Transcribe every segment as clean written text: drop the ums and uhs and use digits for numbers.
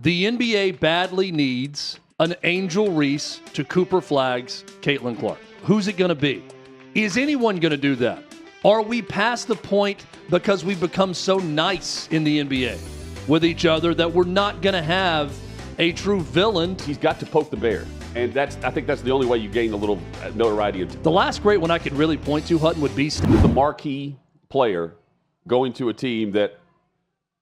The NBA badly needs an Angel Reese to Cooper Flagg's Caitlin Clark. Who's it going to be? Is anyone going to do that? Are we past the point because we've become so nice in the NBA with each other that we're not going to have a true villain? He's got to poke the bear. And I think that's the only way you gain a little notoriety. The last great one I could really point to, Hutton, would be the marquee player going to a team that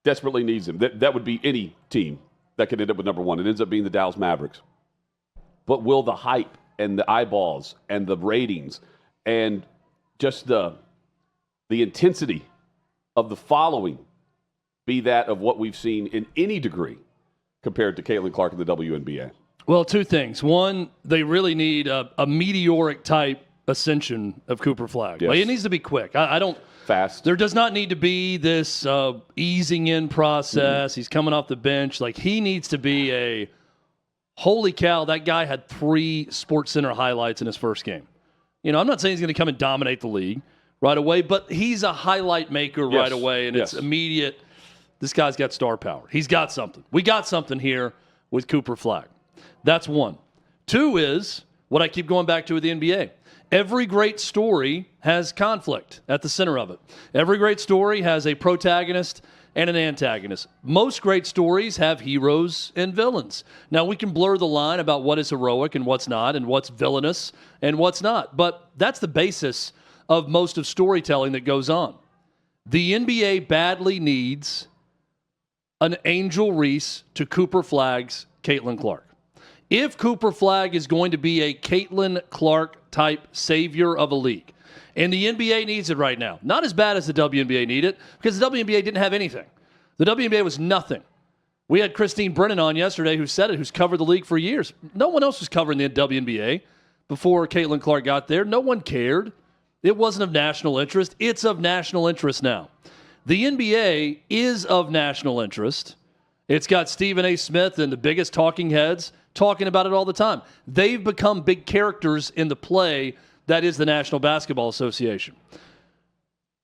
desperately needs him. That would be any team that could end up with number one. It ends up being the Dallas Mavericks. But will the hype and the eyeballs and the ratings and just the intensity of the following be that of what we've seen in any degree compared to Caitlin Clark in the WNBA? Well, two things. One, they really need a meteoric type ascension of Cooper Flagg. Yes. Like, it needs to be quick. I don't. Fast. There does not need to be this easing in process. He's coming off the bench. Like, he needs to be a holy cow. That guy had 3 SportsCenter highlights in his first game. You know, I'm not saying he's going to come and dominate the league right away, but he's a highlight maker right away, and it's immediate. This guy's got star power. He's got something. We got something here with Cooper Flagg. That's one. 2 is what I keep going back to with the NBA. Every great story has conflict at the center of it. Every great story has a protagonist and an antagonist. Most great stories have heroes and villains. Now, we can blur the line about what is heroic and what's not, and what's villainous and what's not. But that's the basis of most of storytelling that goes on. The NBA badly needs an Angel Reese to Cooper Flagg's Caitlin Clark. If Cooper Flagg is going to be a Caitlin Clark-type savior of a league, and the NBA needs it right now, not as bad as the WNBA need it, because the WNBA didn't have anything. The WNBA was nothing. We had Christine Brennan on yesterday who said it, who's covered the league for years. No one else was covering the WNBA before Caitlin Clark got there. No one cared. It wasn't of national interest. It's of national interest now. The NBA is of national interest. It's got Stephen A. Smith and the biggest talking heads talking about it all the time. They've become big characters in the play that is the National Basketball Association.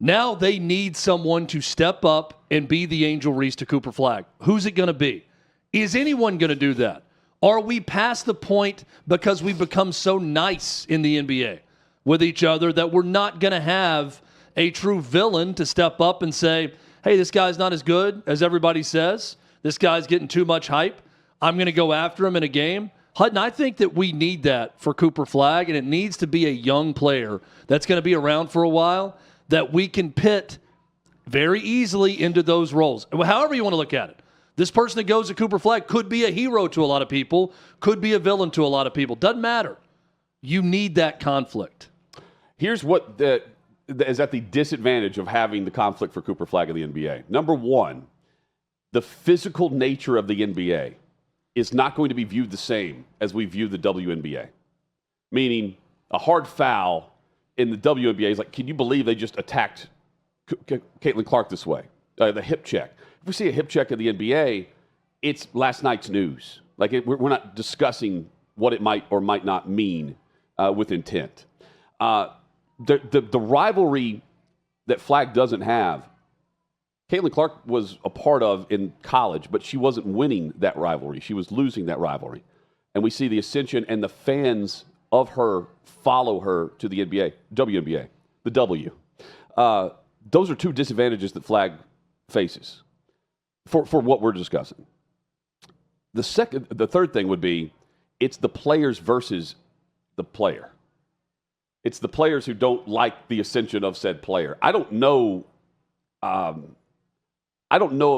Now they need someone to step up and be the Angel Reese to Cooper Flagg. Who's it going to be? Is anyone going to do that? Are we past the point because we've become so nice in the NBA with each other that we're not going to have a true villain to step up and say, hey, this guy's not as good as everybody says. This guy's getting too much hype. I'm going to go after him in a game. Hutton, I think that we need that for Cooper Flagg, and it needs to be a young player that's going to be around for a while that we can pit very easily into those roles. However you want to look at it. This person that goes to Cooper Flagg could be a hero to a lot of people, could be a villain to a lot of people. Doesn't matter. You need that conflict. Here's what is at the disadvantage of having the conflict for Cooper Flagg in the NBA. Number one, the physical nature of the NBA is not going to be viewed the same as we view the WNBA. Meaning, a hard foul in the WNBA is like, can you believe they just attacked Caitlin Clark this way? The hip check. If we see a hip check in the NBA, it's last night's news. Like, we're not discussing what it might or might not mean with intent. The rivalry that Flagg doesn't have, Caitlin Clark was a part of in college, but she wasn't winning that rivalry. She was losing that rivalry. And we see the ascension, and the fans of her follow her to the NBA, WNBA, the W. Those are 2 disadvantages that Flagg faces for what we're discussing. The third thing would be, it's the players versus the player. It's the players who don't like the ascension of said player. I don't know of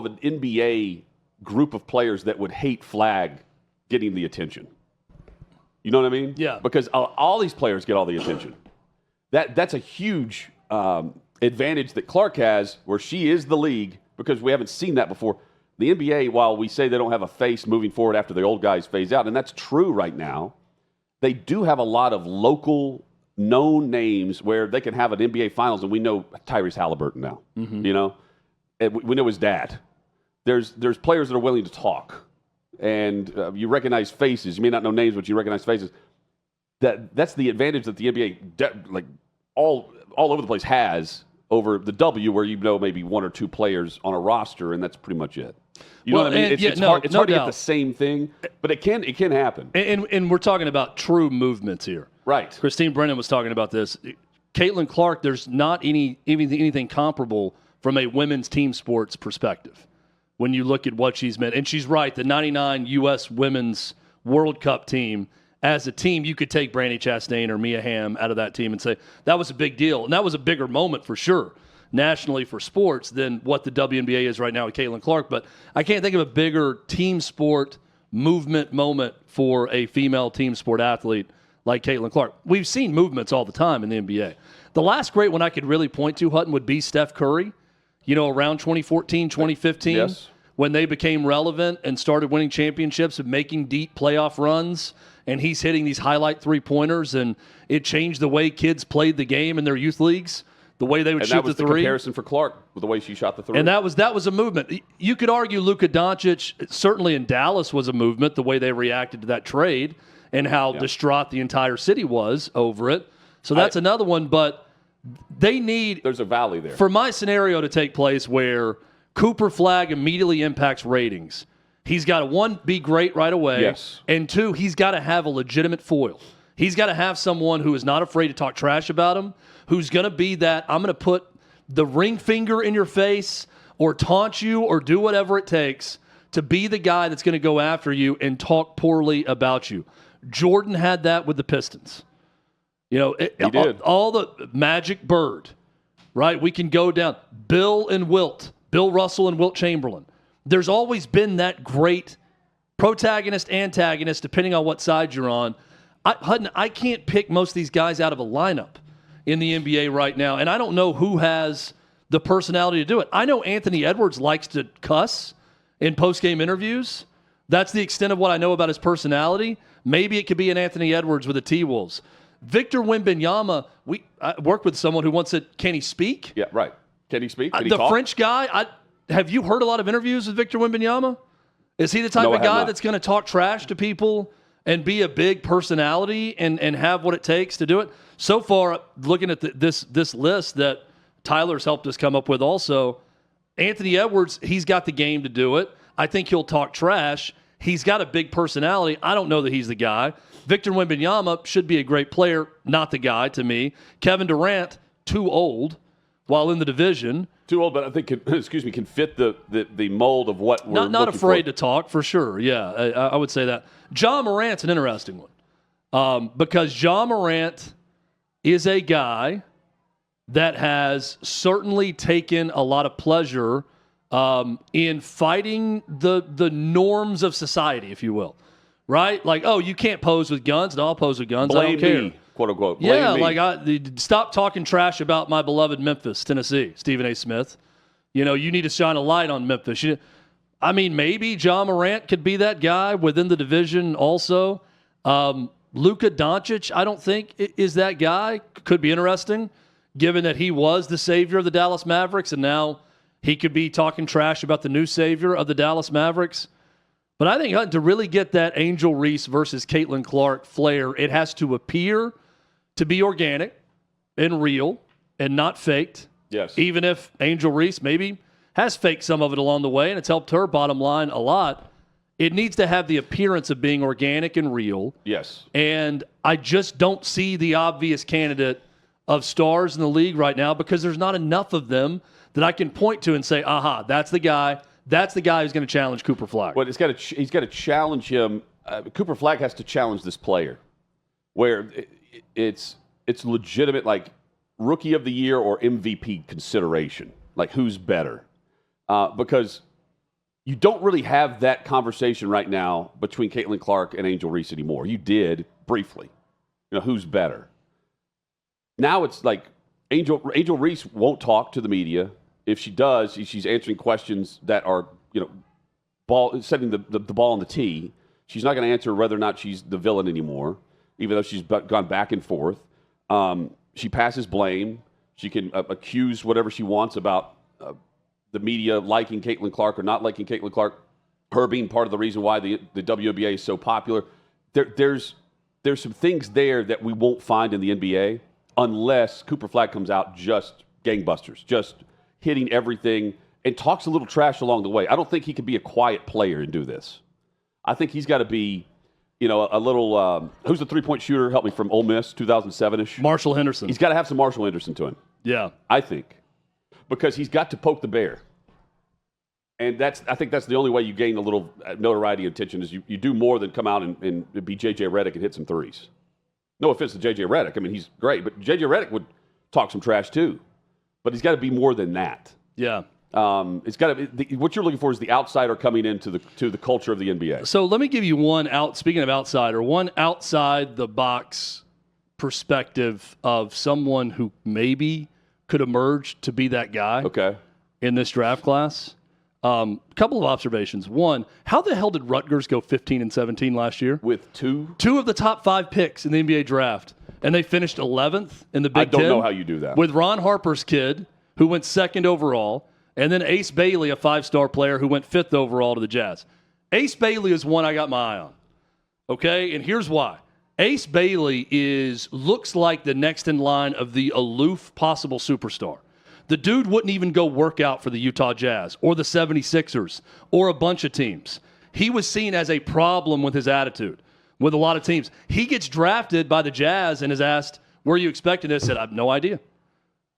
an NBA group of players that would hate Flagg getting the attention. You know what I mean? Yeah. Because all these players get all the attention. That's a huge advantage that Clark has, where she is the league, because we haven't seen that before. The NBA, while we say they don't have a face moving forward after the old guys phase out, and that's true right now, they do have a lot of local known names where they can have an NBA Finals, and we know Tyrese Halliburton now. Mm-hmm. You know? And we know his dad. There's players that are willing to talk, and you recognize faces. You may not know names, but you recognize faces. That's the advantage that the NBA all over the place has over the W, where maybe one or two players on a roster, and that's pretty much it. You know what I mean? It's hard to get the same thing, but it can happen. And we're talking about true movements here. Right. Christine Brennan was talking about this. Caitlin Clark, there's not anything comparable from a women's team sports perspective when you look at what she's meant. And she's right, the 99 U.S. Women's World Cup team, as a team, you could take Brandi Chastain or Mia Hamm out of that team and say that was a big deal. And that was a bigger moment for sure nationally for sports than what the WNBA is right now with Caitlin Clark. But I can't think of a bigger team sport movement moment for a female team sport athlete like Caitlin Clark. We've seen movements all the time in the NBA. The last great one I could really point to, Hutton, would be Steph Curry, around 2014, 2015. Yes. When they became relevant and started winning championships and making deep playoff runs, and he's hitting these highlight three-pointers, and it changed the way kids played the game in their youth leagues, the way they would shoot the three. And that was the comparison for Clark with the way she shot the three. And that was a movement. You could argue Luka Doncic, certainly in Dallas, was a movement, the way they reacted to that trade and how distraught the entire city was over it. So that's another one, but they need... There's a valley there. For my scenario to take place where Cooper Flagg immediately impacts ratings, he's got to, one, be great right away. Yes. And two, he's got to have a legitimate foil. He's got to have someone who is not afraid to talk trash about him, who's going to be that, I'm going to put the ring finger in your face or taunt you or do whatever it takes to be the guy that's going to go after you and talk poorly about you. Jordan had that with the Pistons. He did. All the Magic Bird, right? We can go down. Bill Russell and Wilt Chamberlain. There's always been that great protagonist, antagonist, depending on what side you're on. Hutton, I can't pick most of these guys out of a lineup in the NBA right now, and I don't know who has the personality to do it. I know Anthony Edwards likes to cuss in post-game interviews. That's the extent of what I know about his personality. Maybe it could be an Anthony Edwards with the T-Wolves. Victor Wembanyama, I worked with someone who once said, can he speak? Yeah, right. Can he speak? Can he the talk? French guy, have you heard a lot of interviews with Victor Wembanyama? Is he the type of guy that's going to talk trash to people and be a big personality and have what it takes to do it? So far, looking at this list that Tyler's helped us come up with also, Anthony Edwards, he's got the game to do it. I think he'll talk trash. He's got a big personality. I don't know that he's the guy. Victor Wembanyama should be a great player, not the guy to me. Kevin Durant, too old while in the division. Too old, but I think can fit the mold of what we're not afraid to talk, for sure. Yeah, I would say that. Ja Morant's an interesting one because Ja Morant is a guy that has certainly taken a lot of pleasure in fighting the norms of society, if you will. Right? Like, oh, you can't pose with guns. No, I'll pose with guns. Blame I don't care. Me, quote unquote. Blame yeah, me. like stop talking trash about my beloved Memphis, Tennessee, Stephen A. Smith. You need to shine a light on Memphis. Maybe Ja Morant could be that guy within the division also. Luka Doncic, I don't think is that guy. Could be interesting, given that he was the savior of the Dallas Mavericks, and now he could be talking trash about the new savior of the Dallas Mavericks. But I think to really get that Angel Reese versus Caitlin Clark flair, it has to appear to be organic and real and not faked. Yes. Even if Angel Reese maybe has faked some of it along the way and it's helped her bottom line a lot, it needs to have the appearance of being organic and real. Yes. And I just don't see the obvious candidate of stars in the league right now because there's not enough of them that I can point to and say, aha, that's the guy. That's the guy who's going to challenge Cooper Flagg. Well, he's got to challenge him. Cooper Flagg has to challenge this player, where it's legitimate, like rookie of the year or MVP consideration, like who's better, because you don't really have that conversation right now between Caitlin Clark and Angel Reese anymore. You did briefly, who's better. Now it's like Angel Reese won't talk to the media. If she does, she's answering questions that are, setting the ball on the tee. She's not going to answer whether or not she's the villain anymore, even though she's gone back and forth. She passes blame. She can accuse whatever she wants about the media liking Caitlin Clark or not liking Caitlin Clark, her being part of the reason why the WNBA is so popular. There's some things there that we won't find in the NBA unless Cooper Flagg comes out just gangbusters, just hitting everything, and talks a little trash along the way. I don't think he can be a quiet player and do this. I think he's got to be, a little. Who's the 3-point shooter? Help me, from Ole Miss, 2007-ish. Marshall Henderson. He's got to have some Marshall Henderson to him. Yeah, I think, because he's got to poke the bear, and I think that's the only way you gain a little notoriety and attention is you do more than come out and be J.J. Redick and hit some threes. No offense to J.J. Redick. I mean, he's great, but J.J. Redick would talk some trash too. But he's got to be more than that. Yeah. It's got to be what you're looking for is the outsider coming into the culture of the NBA. So let me give you speaking of outsider, one outside the box perspective of someone who maybe could emerge to be that guy. Okay. In this draft class. Couple of observations. One, how the hell did Rutgers go 15-17 last year? With two of the top 5 picks in the NBA draft, and they finished 11th in the Big Ten. I don't know how you do that. With Ron Harper's kid, who went 2nd overall, and then Ace Bailey, a 5-star player, who went 5th overall to the Jazz. Ace Bailey is one I got my eye on. Okay, and here's why. Ace Bailey looks like the next in line of the aloof possible superstar. The dude wouldn't even go work out for the Utah Jazz or the 76ers or a bunch of teams. He was seen as a problem with his attitude with a lot of teams. He gets drafted by the Jazz and is asked, "Were you expecting this?" I said, "I have no idea.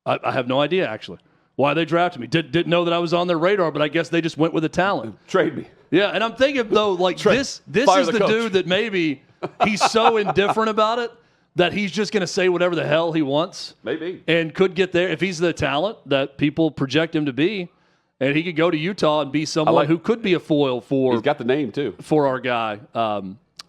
I have no idea, actually. Why they drafted me. Didn't know that I was on their radar, but I guess they just went with the talent." Trade me. Yeah, and I'm thinking, though, like this is the dude that maybe he's so indifferent about it that he's just going to say whatever the hell he wants. Maybe. And could get there if he's the talent that people project him to be. And he could go to Utah and be someone who could be a foil for. He's got the name, too. For our guy,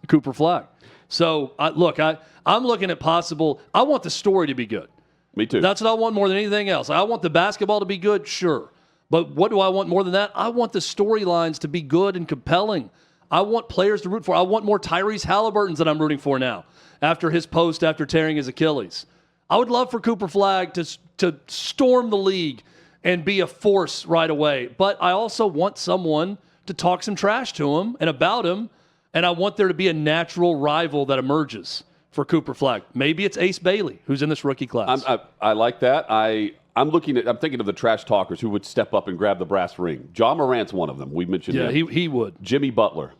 Cooper Flagg. So, I'm looking at possible. I want the story to be good. Me too. That's what I want more than anything else. I want the basketball to be good, sure. But what do I want more than that? I want the storylines to be good and compelling. I want players to root for. I want more Tyrese Halliburtons that I'm rooting for now after his post after tearing his Achilles. I would love for Cooper Flagg to storm the league and be a force right away. But I also want someone to talk some trash to him and about him, and I want there to be a natural rival that emerges for Cooper Flagg. Maybe it's Ace Bailey, who's in this rookie class. I like that. I'm thinking of the trash talkers who would step up and grab the brass ring. John Morant's one of them. We mentioned him. Yeah, he would. Jimmy Butler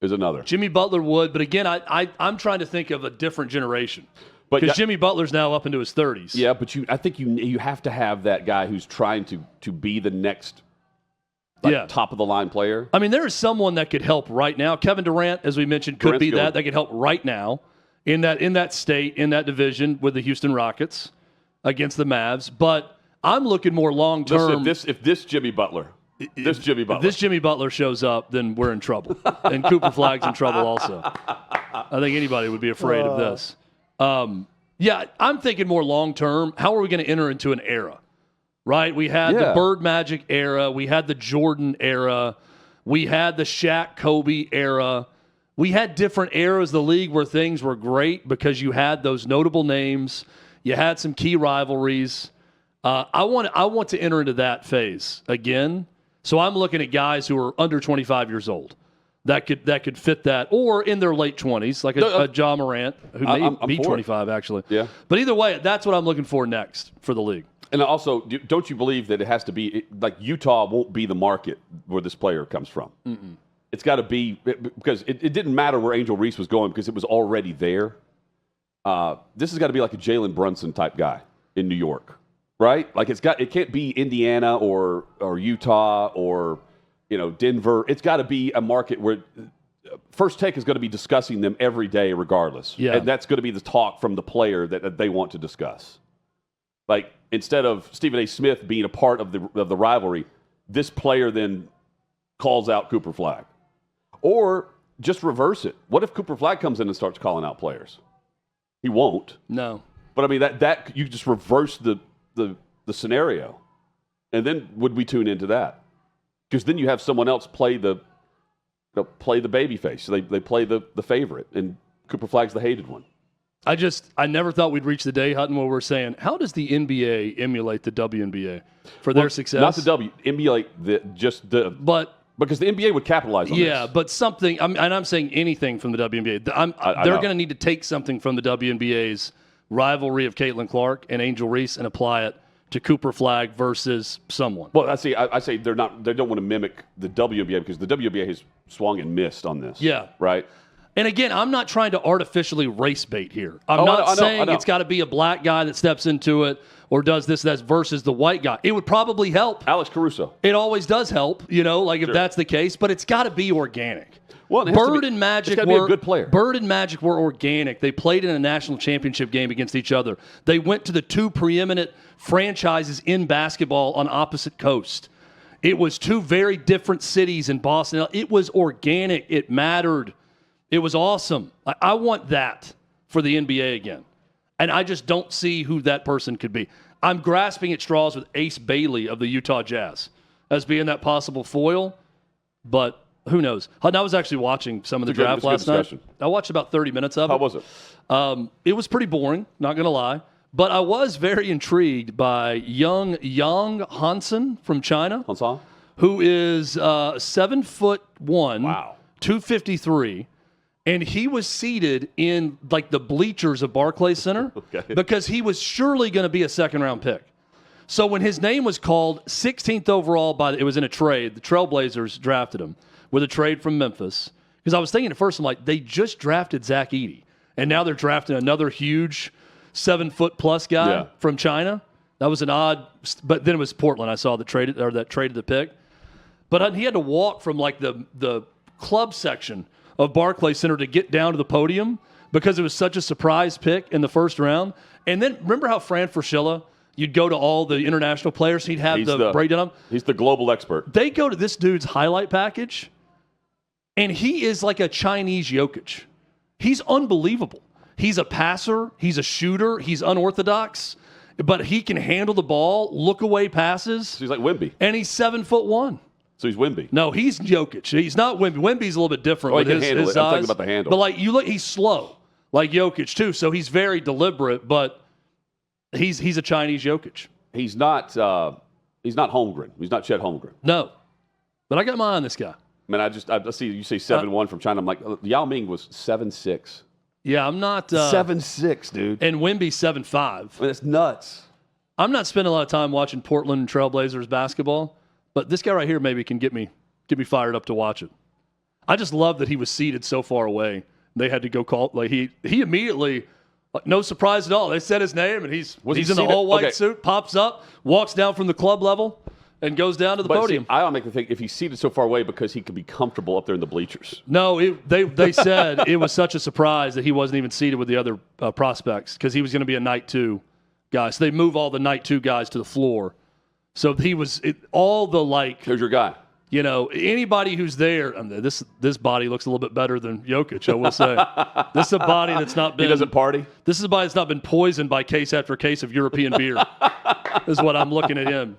is another. Jimmy Butler would, but again, I'm trying to think of a different generation. Because Jimmy Butler's now up into his 30s. Yeah, but I think you have to have that guy who's trying to be the next top of the line player. I mean, there is someone that could help right now. Kevin Durant, as we mentioned, could be that. That could help right now in that state, in that division with the Houston Rockets against the Mavs. But I'm looking more long term. If this Jimmy Butler shows up, then we're in trouble. And Cooper Flagg's in trouble also. I think anybody would be afraid of this. I'm thinking more long term. How are we going to enter into an era? Right? We had the Bird Magic era. We had the Jordan era. We had the Shaq Kobe era. We had different eras of the league where things were great because you had those notable names. You had some key rivalries. I want to enter into that phase again. So I'm looking at guys who are under 25 years old that could fit that, or in their late 20s, like a John Morant, who may be 25 actually. Yeah. But either way, that's what I'm looking for next for the league. And also, don't you believe that it has to be like Utah won't be the market where this player comes from? Mm-mm. It's got to be because it didn't matter where Angel Reese was going because it was already there. This has got to be like a Jalen Brunson type guy in New York, right? Like it can't be Indiana or Utah or Denver. It's got to be a market where First Take is going to be discussing them every day regardless. Yeah. And that's going to be the talk from the player that they want to discuss. Like instead of Stephen A. Smith being a part of the rivalry, this player then calls out Cooper Flagg. Or just reverse it. What if Cooper Flagg comes in and starts calling out players? He won't. No. But I mean that you just reverse the scenario. And then would we tune into that? Because then you have someone else play the baby face. So they play the favorite, and Cooper Flagg's the hated one. I never thought we'd reach the day, Hutton, where we're saying, how does the NBA emulate the WNBA for their success? Not the emulate but because the NBA would capitalize on this. Yeah, but something, and I'm saying anything from the WNBA. They're going to need to take something from the WNBA's rivalry of Caitlin Clark and Angel Reese and apply it to Cooper Flagg versus someone. Well, I say they don't want to mimic the WNBA because the WNBA has swung and missed on this. Yeah. Right? And again, I'm not trying to artificially race bait here. I'm not saying it's got to be a black guy that steps into it or does this, that versus the white guy. It would probably help. Alex Caruso. It always does help, if that's the case, but it's got to be organic. Well, Bird and Magic were a good player. Bird and Magic were organic. They played in a national championship game against each other. They went to the two preeminent franchises in basketball on opposite coasts. It was two very different cities in Boston. It was organic. It mattered. It was awesome. I want that for the NBA again. And I just don't see who that person could be. I'm grasping at straws with Ace Bailey of the Utah Jazz as being that possible foil, but who knows? I was actually watching some of the draft last night. I watched about 30 minutes of it. How was it? It was pretty boring, not going to lie. But I was very intrigued by young Hanson from China, who is 7'1", wow, 253. And he was seated in like the bleachers of Barclays Center because he was surely going to be a second-round pick. So when his name was called 16th overall it was in a trade. The Trailblazers drafted him with a trade from Memphis. Because I was thinking at first, I'm like, they just drafted Zach Edey. And now they're drafting another huge 7-foot-plus guy from China. That was an odd, but then it was Portland I saw that traded the pick. But he had to walk from like the club section of Barclays Center to get down to the podium because it was such a surprise pick in the first round. And then remember how Fran Fraschilla, you'd go to all the international players, he'd have the breakdown. He's the global expert. They go to this dude's highlight package, and he is like a Chinese Jokic. He's unbelievable. He's a passer. He's a shooter. He's unorthodox, but he can handle the ball, look away passes. So he's like Wemby. And he's 7'1". So he's Wemby. No, he's Jokic. He's not Wemby. Wemby's a little bit different with his size. I'm talking about the handle. But like you look, he's slow, like Jokic too. So he's very deliberate, but he's a Chinese Jokic. He's not Holmgren. He's not Chet Holmgren. No, but I got my eye on this guy. Man, I see you say 7'1" from China. I'm like, Yao Ming was 7'6". Yeah, I'm not 7'6", dude. And Wemby's 7'5". I mean, that's nuts. I'm not spending a lot of time watching Portland Trailblazers basketball. But this guy right here maybe can get me fired up to watch it. I just love that he was seated so far away. They had to go call. Like he immediately, like, no surprise at all. They said his name, and he's in the all white suit. Pops up, walks down from the club level, and goes down to the podium. See, I don't make the thing if he's seated so far away because he could be comfortable up there in the bleachers. No, they said it was such a surprise that he wasn't even seated with the other prospects because he was going to be a night 2 guy. So they move all the night 2 guys to the floor. So he was all the like. There's your guy. Anybody who's there. This body looks a little bit better than Jokic. I will say, this is a body that's not been. He doesn't party. This is a body that's not been poisoned by case after case of European beer. Is what I'm looking at him.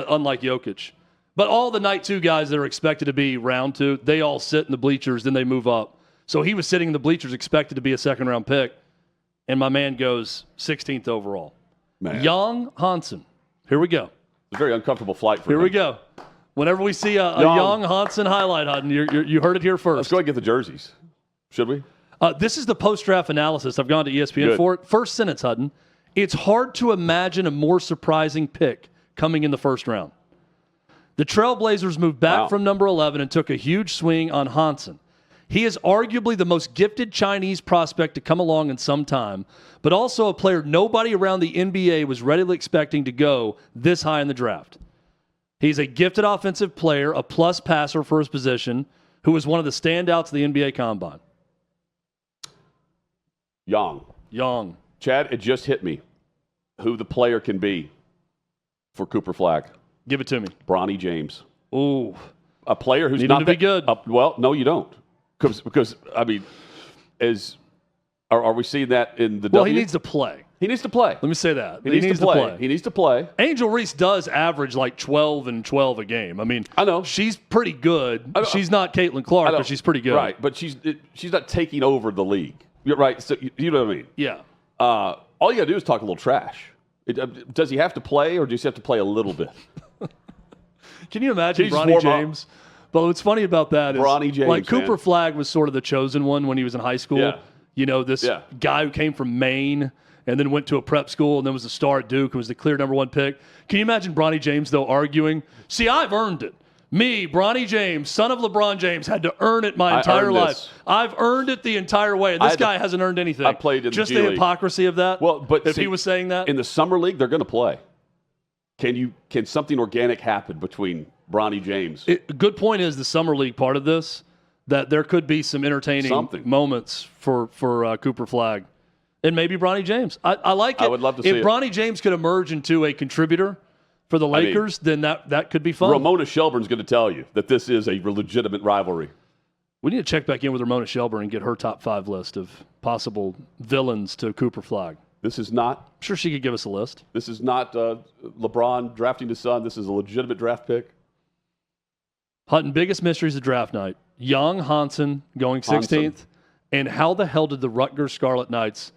Unlike Jokic, but all the night 2 guys that are expected to be round 2, they all sit in the bleachers. Then they move up. So he was sitting in the bleachers, expected to be a second-round pick, and my man goes 16th overall. Man. Young Hanson. Here we go. It's a very uncomfortable flight for him. Here we go. Whenever we see a young Hanson highlight, Hutton, you heard it here first. Let's go and get the jerseys. Should we? This is the post-draft analysis. I've gone to ESPN for it. First sentence, Hutton. It's hard to imagine a more surprising pick coming in the first round. The Trailblazers moved back from number 11 and took a huge swing on Hanson. He is arguably the most gifted Chinese prospect to come along in some time, but also a player nobody around the NBA was readily expecting to go this high in the draft. He's a gifted offensive player, a plus passer for his position, who was one of the standouts of the NBA Combine. Young. Chad, it just hit me who the player can be for Cooper Flagg. Give it to me. Bronny James. Ooh. A player who's Need not him to be good. Well, no, you don't. Because I mean, are we seeing that in the Well, he needs to play. He needs to play. Let me say that. He needs to play. He needs to play. Angel Reese does average like 12 and 12 a game. I mean, I know. She's pretty good. She's not Caitlin Clark, but she's pretty good. Right, but she's not taking over the league. You're right. So you know what I mean? Yeah. All you got to do is talk a little trash. Does he have to play, or does he have to play a little bit? Can you imagine Bronny James? But what's funny about that is Bronny James, like Cooper Flagg was sort of the chosen one when he was in high school. Yeah. This guy who came from Maine and then went to a prep school and then was a star at Duke and was the clear number 1 pick. Can you imagine Bronny James, though, arguing, see, I've earned it. Me, Bronny James, son of LeBron James, had to earn it my entire life. I've earned it the entire way. And this guy hasn't earned anything. I played in just the G the League. Hypocrisy of that. Well, but if he was saying that in the summer league, they're going to play. Can something organic happen between Bronny James? Good point is the summer league part of this, that there could be some entertaining moments for Cooper Flagg and maybe Bronny James. I like it. I would love to see if Bronny James could emerge into a contributor for the Lakers, then that could be fun. Ramona Shelburne's going to tell you that this is a legitimate rivalry. We need to check back in with Ramona Shelburne and get her top 5 list of possible villains to Cooper Flagg. This is not. I'm sure she could give us a list. This is not LeBron drafting his son. This is a legitimate draft pick. Hutton, biggest mysteries of draft night. Young Hanson going 16th. And how the hell did the Rutgers Scarlet Knights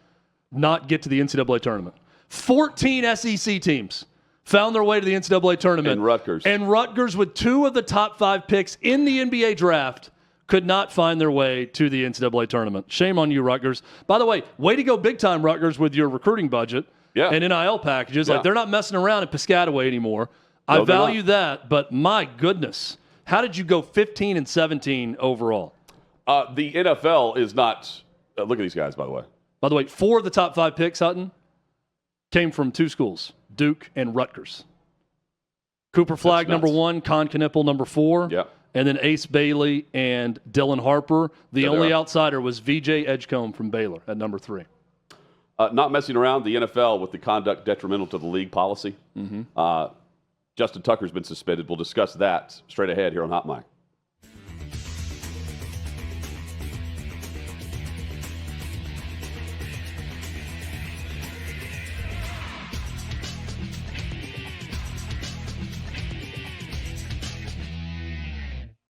not get to the NCAA tournament? 14 SEC teams found their way to the NCAA tournament. And Rutgers, with 2 of the top 5 picks in the NBA draft, could not find their way to the NCAA tournament. Shame on you, Rutgers. By the way, way to go big time, Rutgers, with your recruiting budget and NIL packages. Like, they're not messing around at Piscataway anymore. I value that, but my goodness, how did you go 15 and 17 overall? The NFL is not. Look at these guys, by the way. By the way, 4 of the top 5 picks, Hutton, came from 2 schools, Duke and Rutgers. Cooper Flagg, number 1, Con Knipple, number 4. Yep. And then Ace Bailey and Dylan Harper. The only outsider was VJ Edgecombe from Baylor at number 3. Not messing around, the NFL with the conduct detrimental to the league policy. Justin Tucker's been suspended. We'll discuss that straight ahead here on Hot Mic.